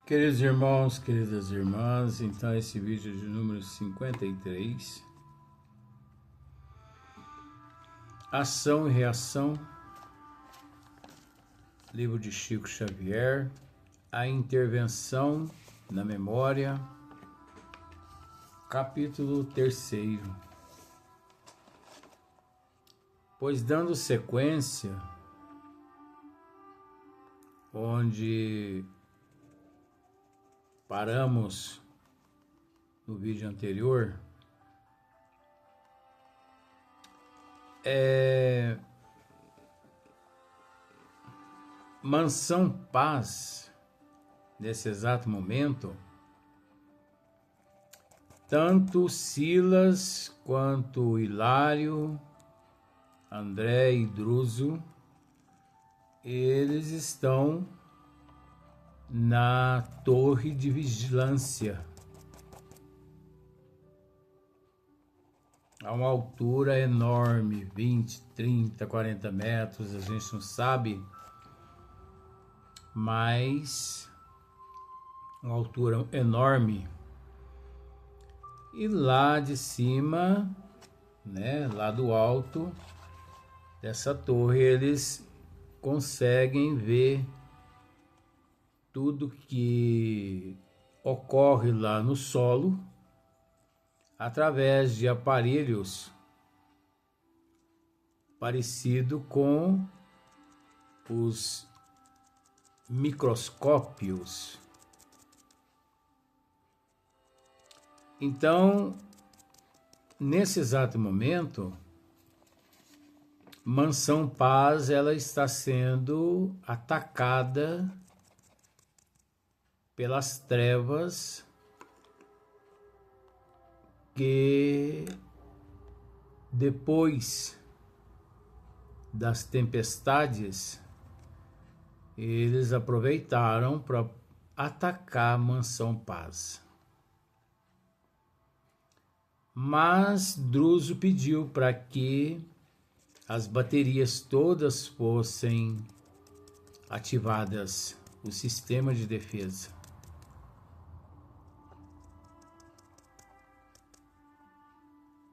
Queridos irmãos, queridas irmãs, então esse vídeo de número 53, Ação e Reação, livro de Chico Xavier, a intervenção na memória, capítulo 3. Pois dando sequência, onde paramos no vídeo anterior, Mansão Paz, nesse exato momento, tanto Silas quanto Hilário, André e Druso, eles estão na torre de vigilância, a uma altura enorme, 20, 30, 40 metros, a gente não sabe, mas uma altura enorme. E lá de cima, lá do alto dessa torre, eles conseguem ver tudo que ocorre lá no solo através de aparelhos parecido com os microscópios. Então, nesse exato momento, Mansão Paz ela está sendo atacada pelas trevas que, depois das tempestades, eles aproveitaram para atacar Mansão Paz. Mas Druso pediu para que as baterias todas fossem ativadas, o sistema de defesa.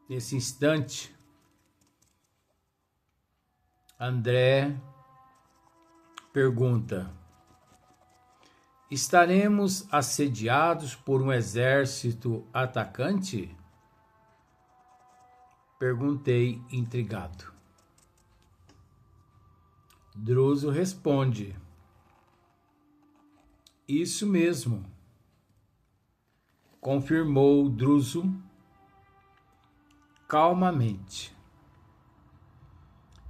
Nesse instante, André pergunta: estaremos assediados por um exército atacante? Perguntei intrigado. Druso responde: isso mesmo, confirmou Druso calmamente.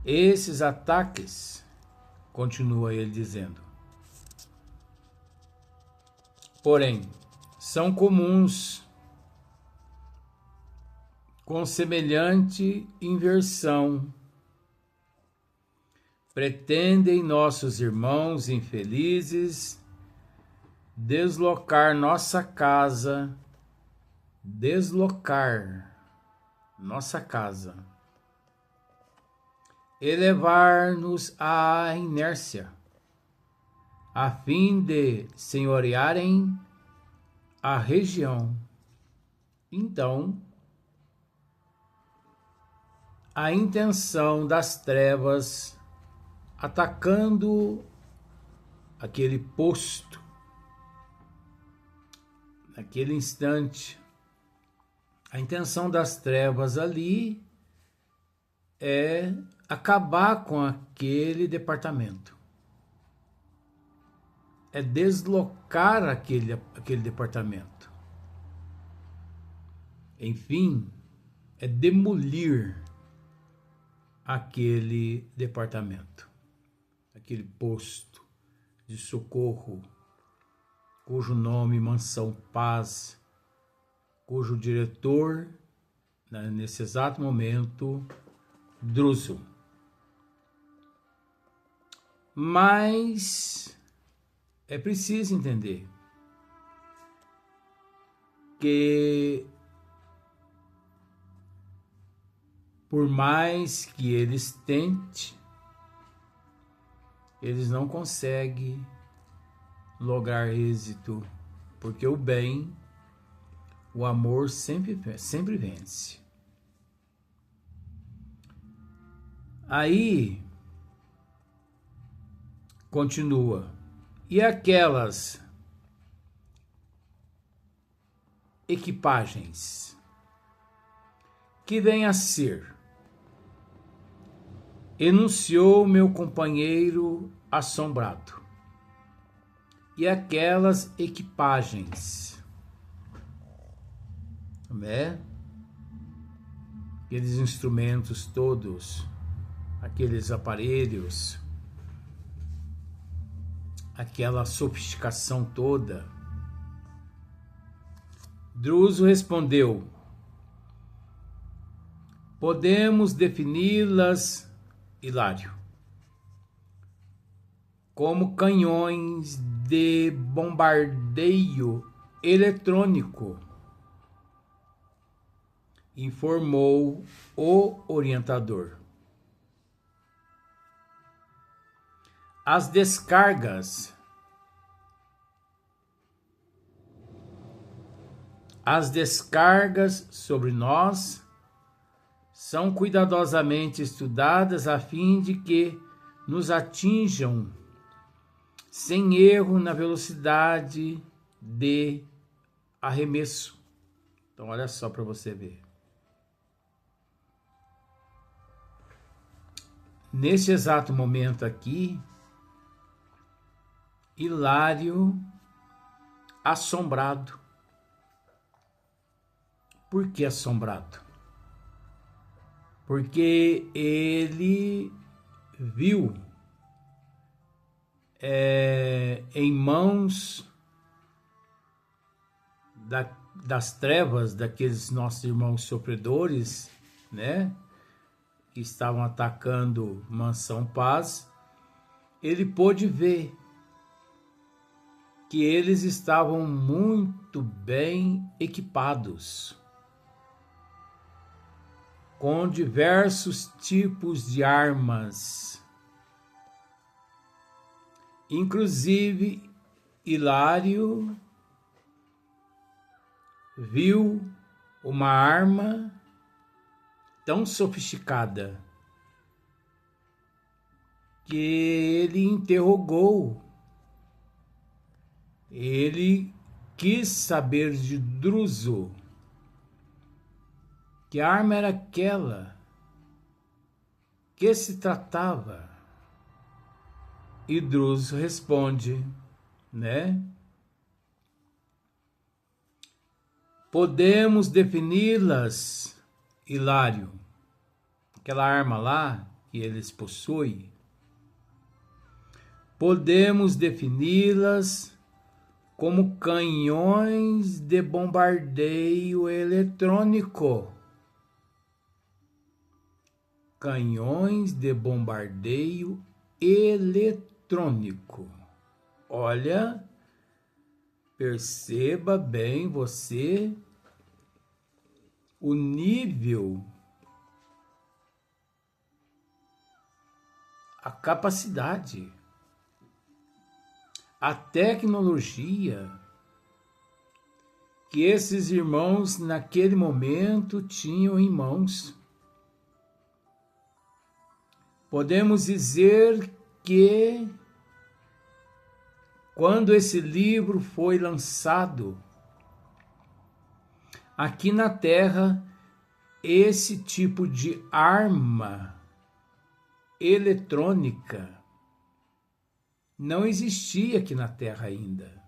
Esses ataques, continua ele dizendo, porém, são comuns, com semelhante inversão. Pretendem nossos irmãos infelizes deslocar nossa casa, elevar-nos à inércia, a fim de senhorearem a região. Então, a intenção das trevas atacando aquele posto, naquele instante, a intenção das trevas ali é acabar com aquele departamento, é deslocar aquele departamento, enfim, é demolir aquele departamento, aquele posto de socorro, cujo nome Mansão Paz, cujo diretor, nesse exato momento, Druso. Mas é preciso entender que, por mais que eles tentem, eles não conseguem lograr êxito, porque o bem, o amor sempre vence. Aí, continua. E aquelas equipagens que vêm a ser, enunciou meu companheiro assombrado. E aquelas equipagens, né? Aqueles instrumentos todos, aqueles aparelhos, aquela sofisticação toda. Druso respondeu: podemos defini-las, Hilário, como canhões de bombardeio eletrônico, informou o orientador. As descargas sobre nós são cuidadosamente estudadas a fim de que nos atinjam sem erro na velocidade de arremesso. Então, olha só para você ver. Nesse exato momento aqui, Hilário assombrado. Por que assombrado? Porque ele viu em mãos das trevas daqueles nossos irmãos sofredores, né, que estavam atacando Mansão Paz, ele pôde ver que eles estavam muito bem equipados, com diversos tipos de armas. Inclusive, Hilário viu uma arma tão sofisticada que ele interrogou. Ele quis saber de Druso que arma era aquela, que se tratava. E Druso responde, né? Podemos defini-las, Hilário, aquela arma lá que eles possuem, podemos defini-las como canhões de bombardeio eletrônico. Canhões de bombardeio eletrônico. Olha, perceba bem você o nível, a capacidade, a tecnologia que esses irmãos naquele momento tinham em mãos. Podemos dizer que quando esse livro foi lançado aqui na Terra, esse tipo de arma eletrônica não existia aqui na Terra ainda.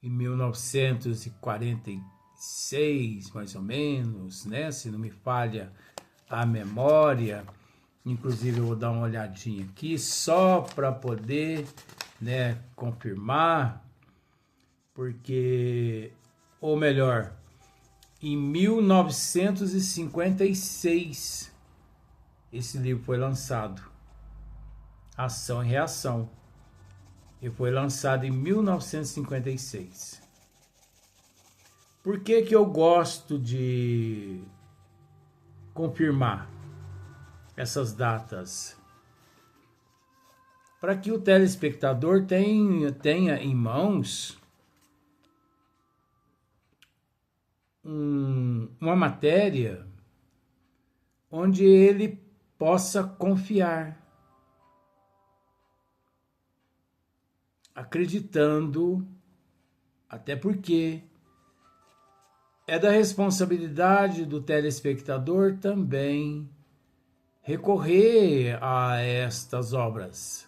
Em 1946, mais ou menos, né? Se não me falha a memória. Inclusive eu vou dar uma olhadinha aqui só para poder, né, confirmar, porque, ou melhor, em 1956 esse livro foi lançado, Ação e Reação, e foi lançado em 1956. Por que que eu gosto de confirmar essas datas? para que o telespectador tenha em mãos uma matéria onde ele possa confiar, acreditando, até porque é da responsabilidade do telespectador também recorrer a estas obras.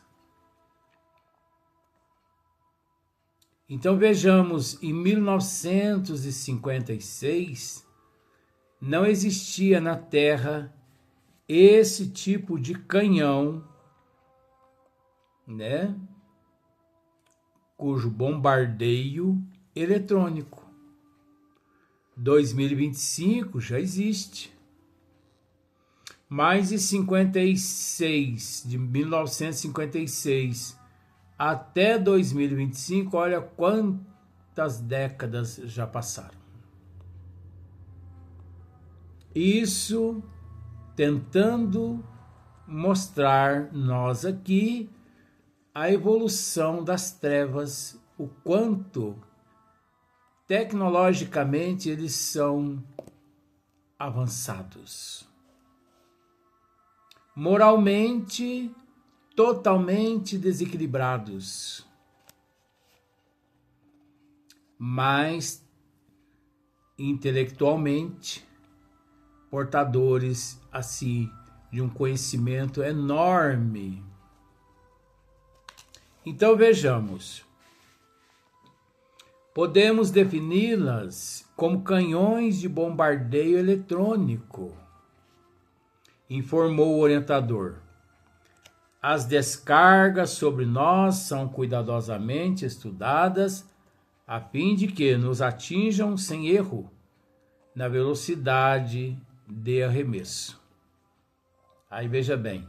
Então vejamos, em 1956, não existia na Terra esse tipo de canhão, né? Cujo bombardeio eletrônico. 2025 já existe. Mais de 56, de 1956 até 2025, olha quantas décadas já passaram. Isso tentando mostrar nós aqui a evolução das trevas, o quanto tecnologicamente eles são avançados. Moralmente, totalmente desequilibrados, mas intelectualmente portadores assim de um conhecimento enorme. Então vejamos, podemos defini-las como canhões de bombardeio eletrônico, informou o orientador. As descargas sobre nós são cuidadosamente estudadas a fim de que nos atinjam sem erro na velocidade de arremesso. Aí veja bem,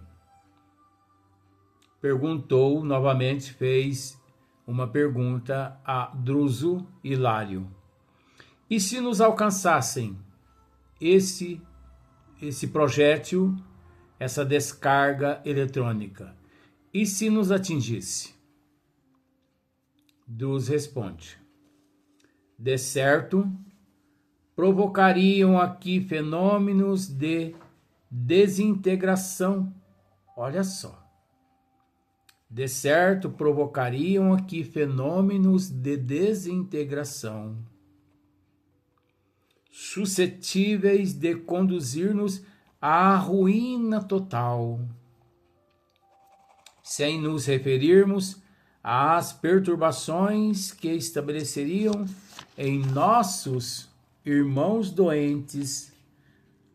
perguntou novamente, fez uma pergunta a Druso Hilário. E se nos alcançassem esse projétil, essa descarga eletrônica, e se nos atingisse? Druso responde: de certo, provocariam aqui fenômenos de desintegração. Olha só. De certo, provocariam aqui fenômenos de desintegração, suscetíveis de conduzir-nos à ruína total, sem nos referirmos às perturbações que estabeleceriam em nossos irmãos doentes,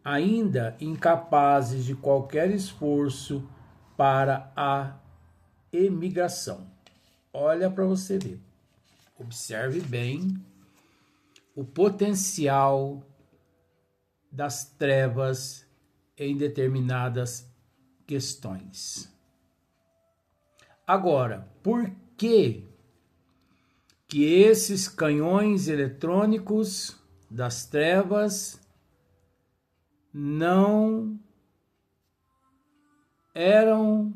ainda incapazes de qualquer esforço para a emigração. Olha para você ver. Observe bem o potencial das trevas em determinadas questões. Agora, por que esses canhões eletrônicos das trevas não eram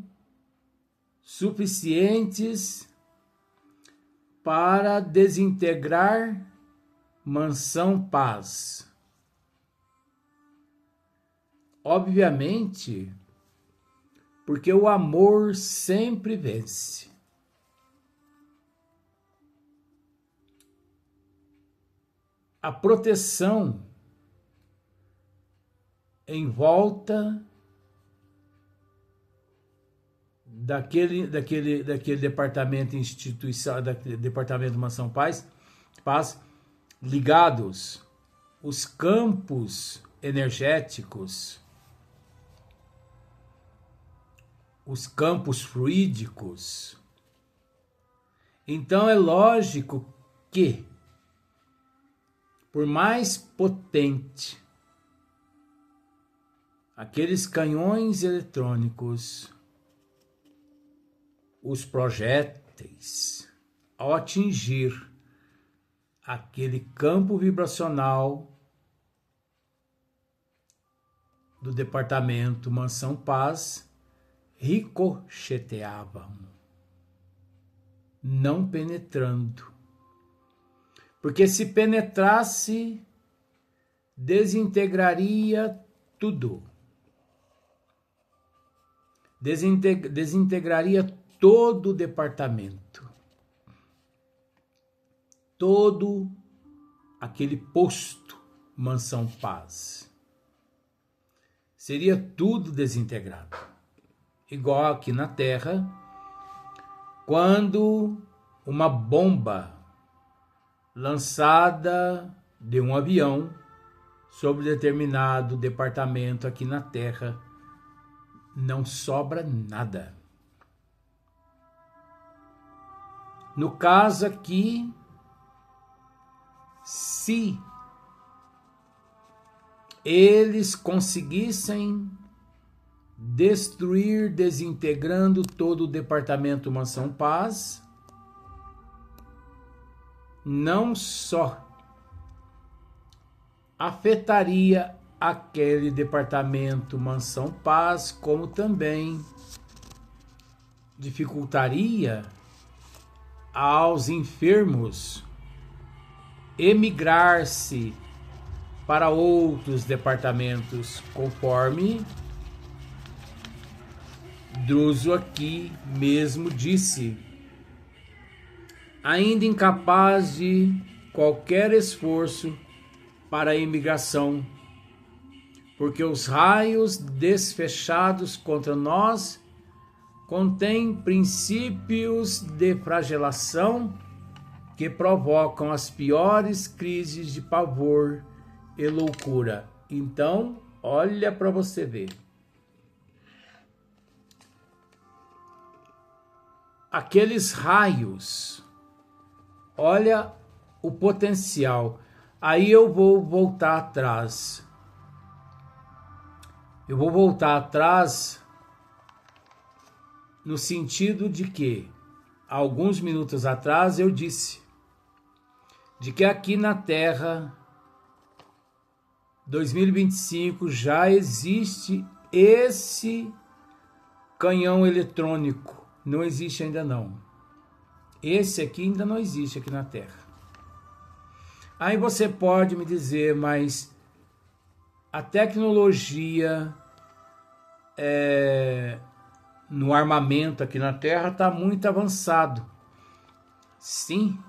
suficientes para desintegrar Mansão Paz? Obviamente, porque o amor sempre vence. A proteção em volta daquele departamento instituição, daquele departamento Mansão Paz, ligados os campos energéticos, os campos fluídicos. Então é lógico que, por mais potente aqueles canhões eletrônicos, os projéteis, ao atingir aquele campo vibracional do departamento Mansão Paz, ricocheteavam. não penetrando. Porque se penetrasse, desintegraria tudo. Desintegraria todo o departamento. Todo aquele posto Mansão Paz. Seria tudo desintegrado. Igual aqui na Terra, quando uma bomba lançada de um avião sobre determinado departamento aqui na Terra, não sobra nada. No caso aqui, se eles conseguissem destruir, desintegrando todo o departamento Mansão Paz, não só afetaria aquele departamento Mansão Paz, como também dificultaria aos enfermos emigrar-se para outros departamentos, conforme Druso aqui mesmo disse, ainda incapaz de qualquer esforço para a imigração, porque os raios desfechados contra nós contêm princípios de flagelação que provocam as piores crises de pavor e loucura. Então, olha para você ver. Aqueles raios, olha o potencial. Aí eu vou voltar atrás. Eu vou voltar atrás no sentido de que, alguns minutos atrás, eu disse de que aqui na Terra, 2025, já existe esse canhão eletrônico. Não existe ainda não. Esse aqui ainda não existe aqui na Terra. Aí você pode me dizer, mas a tecnologia no armamento aqui na Terra está muito avançado. Sim,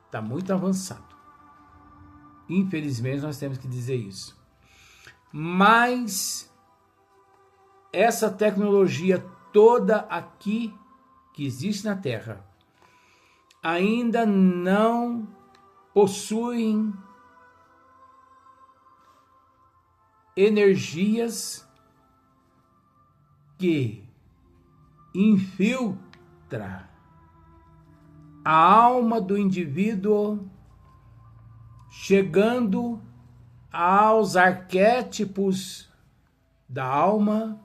está muito avançado. Infelizmente nós temos que dizer isso. Mas essa tecnologia toda aqui que existe na Terra ainda não possuem energias que infiltra a alma do indivíduo, chegando aos arquétipos da alma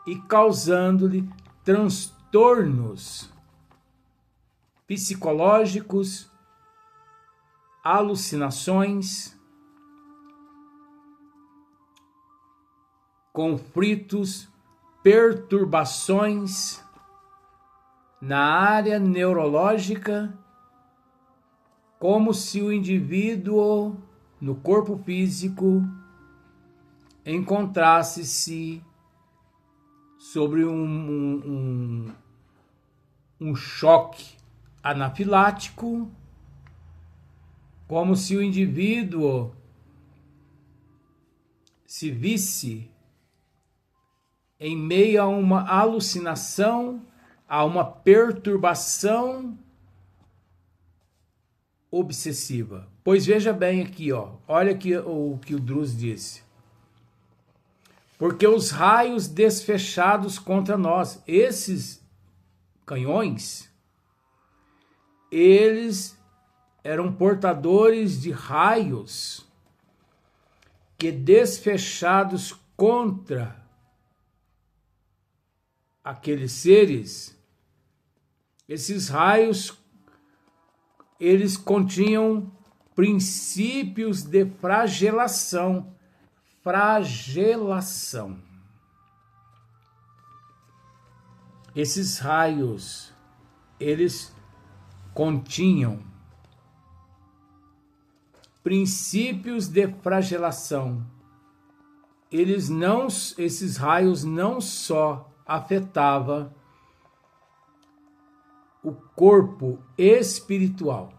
e causando-lhe transtornos psicológicos, alucinações, conflitos, perturbações na área neurológica, como se o indivíduo no corpo físico encontrasse-se sobre um choque anafilático, como se o indivíduo se visse em meio a uma alucinação, a uma perturbação obsessiva. Pois veja bem aqui, ó, olha aqui o que o Druso disse. Porque os raios desfechados contra nós, esses canhões, eles eram portadores de raios que, desfechados contra aqueles seres, esses raios, eles continham princípios de flagelação. Esses raios eles continham princípios de flagelação. Esses raios não só afetavam o corpo espiritual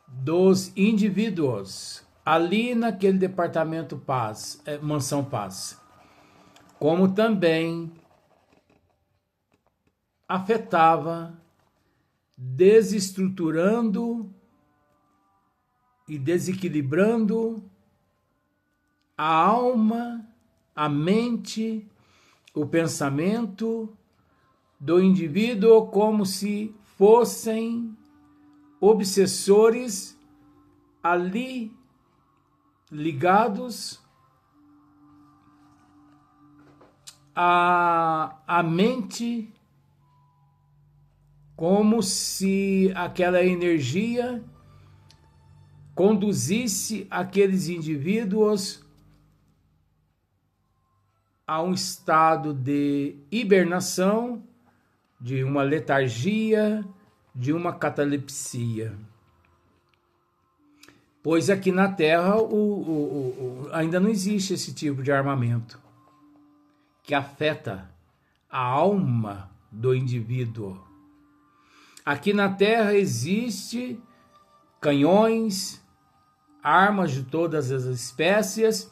dos indivíduos ali naquele departamento Paz, Mansão Paz, como também afetava, desestruturando e desequilibrando a alma, a mente, o pensamento do indivíduo, como se fossem obsessores ali ligados à mente, como se aquela energia conduzisse aqueles indivíduos a um estado de hibernação, de uma letargia, de uma catalepsia. Pois aqui na Terra ainda não existe esse tipo de armamento que afeta a alma do indivíduo. Aqui na Terra existe canhões, armas de todas as espécies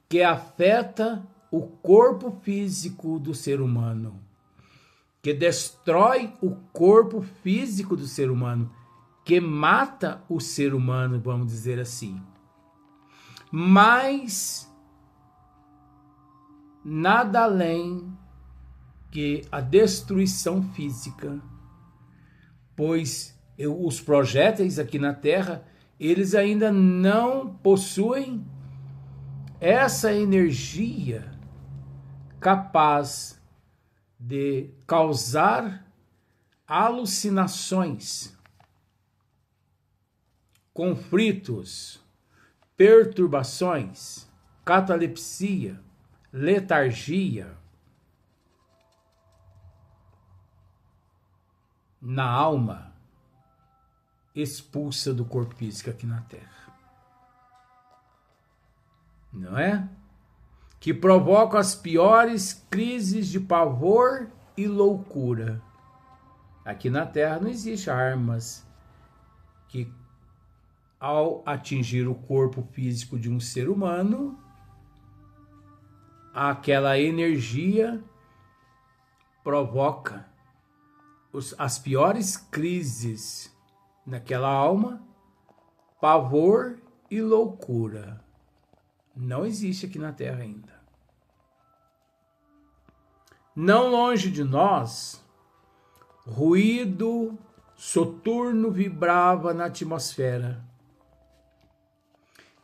que afeta o corpo físico do ser humano, que destrói o corpo físico do ser humano, que mata o ser humano, vamos dizer assim. Mas nada além que a destruição física, pois os projéteis aqui na Terra, eles ainda não possuem essa energia capaz de causar alucinações, conflitos, perturbações, catalepsia, letargia na alma expulsa do corpo físico aqui na Terra. Não é? Que provocam as piores crises de pavor e loucura. Aqui na Terra não existem armas que, ao atingir o corpo físico de um ser humano, aquela energia provoca as piores crises naquela alma, pavor e loucura. Não existe aqui na Terra ainda. Não longe de nós, ruído soturno vibrava na atmosfera.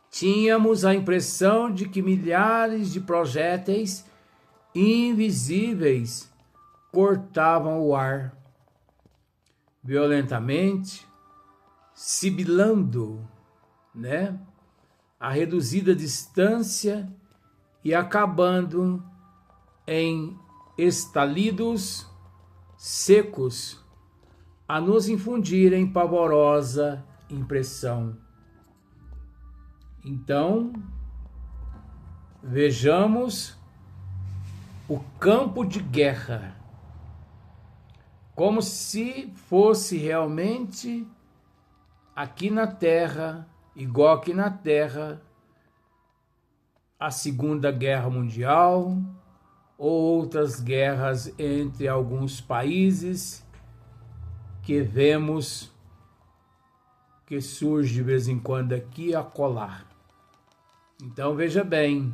Tínhamos a impressão de que milhares de projéteis invisíveis cortavam o ar, violentamente, sibilando, né, a reduzida distância e acabando em estalidos secos a nos infundirem pavorosa impressão. Então, vejamos o campo de guerra, como se fosse realmente aqui na Terra, igual aqui na Terra, a Segunda Guerra Mundial, ou outras guerras entre alguns países que vemos que surge de vez em quando aqui a colar. Então veja bem,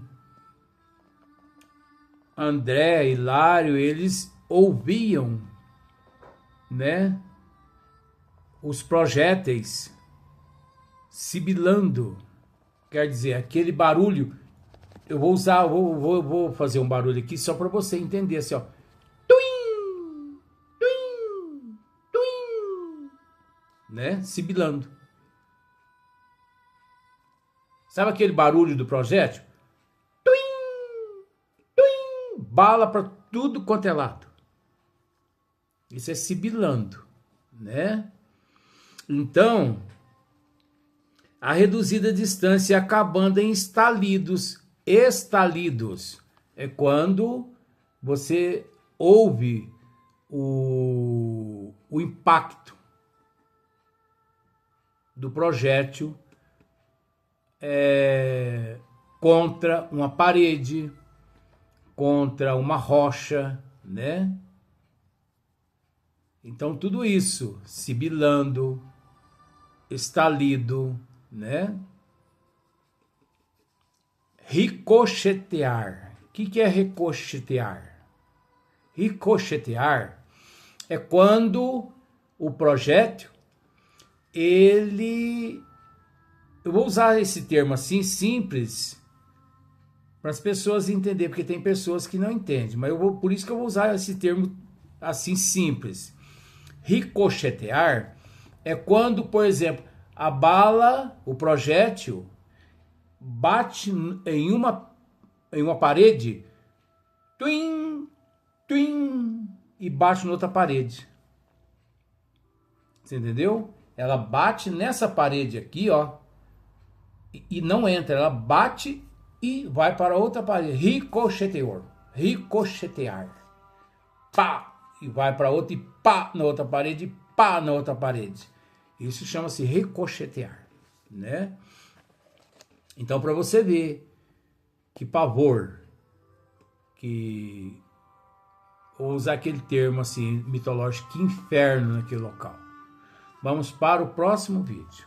André, Hilário, eles ouviam, né, os projéteis sibilando, quer dizer, aquele barulho. Eu vou fazer um barulho aqui só para você entender, assim, ó. Tuim, tuim, tuim, né, sibilando. Sabe aquele barulho do projétil? Tuim, tuim, bala para tudo quanto é lado. Isso é sibilando, né? Então, a reduzida distância acabando em estalidos. Estalidos é quando você ouve o impacto do projétil contra uma parede, contra uma rocha, né? Então, tudo isso, sibilando, estalido, né? Ricochetear. O que é ricochetear? Ricochetear é quando o projétil, eu vou usar esse termo assim, simples, para as pessoas entenderem, porque tem pessoas que não entendem, mas por isso que eu vou usar esse termo assim, simples. Ricochetear é quando, por exemplo, a bala, o projétil, bate em uma parede, twin, twin, e bate em outra parede. Você entendeu? Ela bate nessa parede aqui, ó, e não entra, ela bate e vai para outra parede. Ricochetear. Ricochetear. Pá! E vai para outra e pá na outra parede, e pá na outra parede. Isso chama-se ricochetear, né? Então, para você ver que pavor, que ou usar aquele termo assim mitológico, que inferno naquele local. Vamos para o próximo vídeo.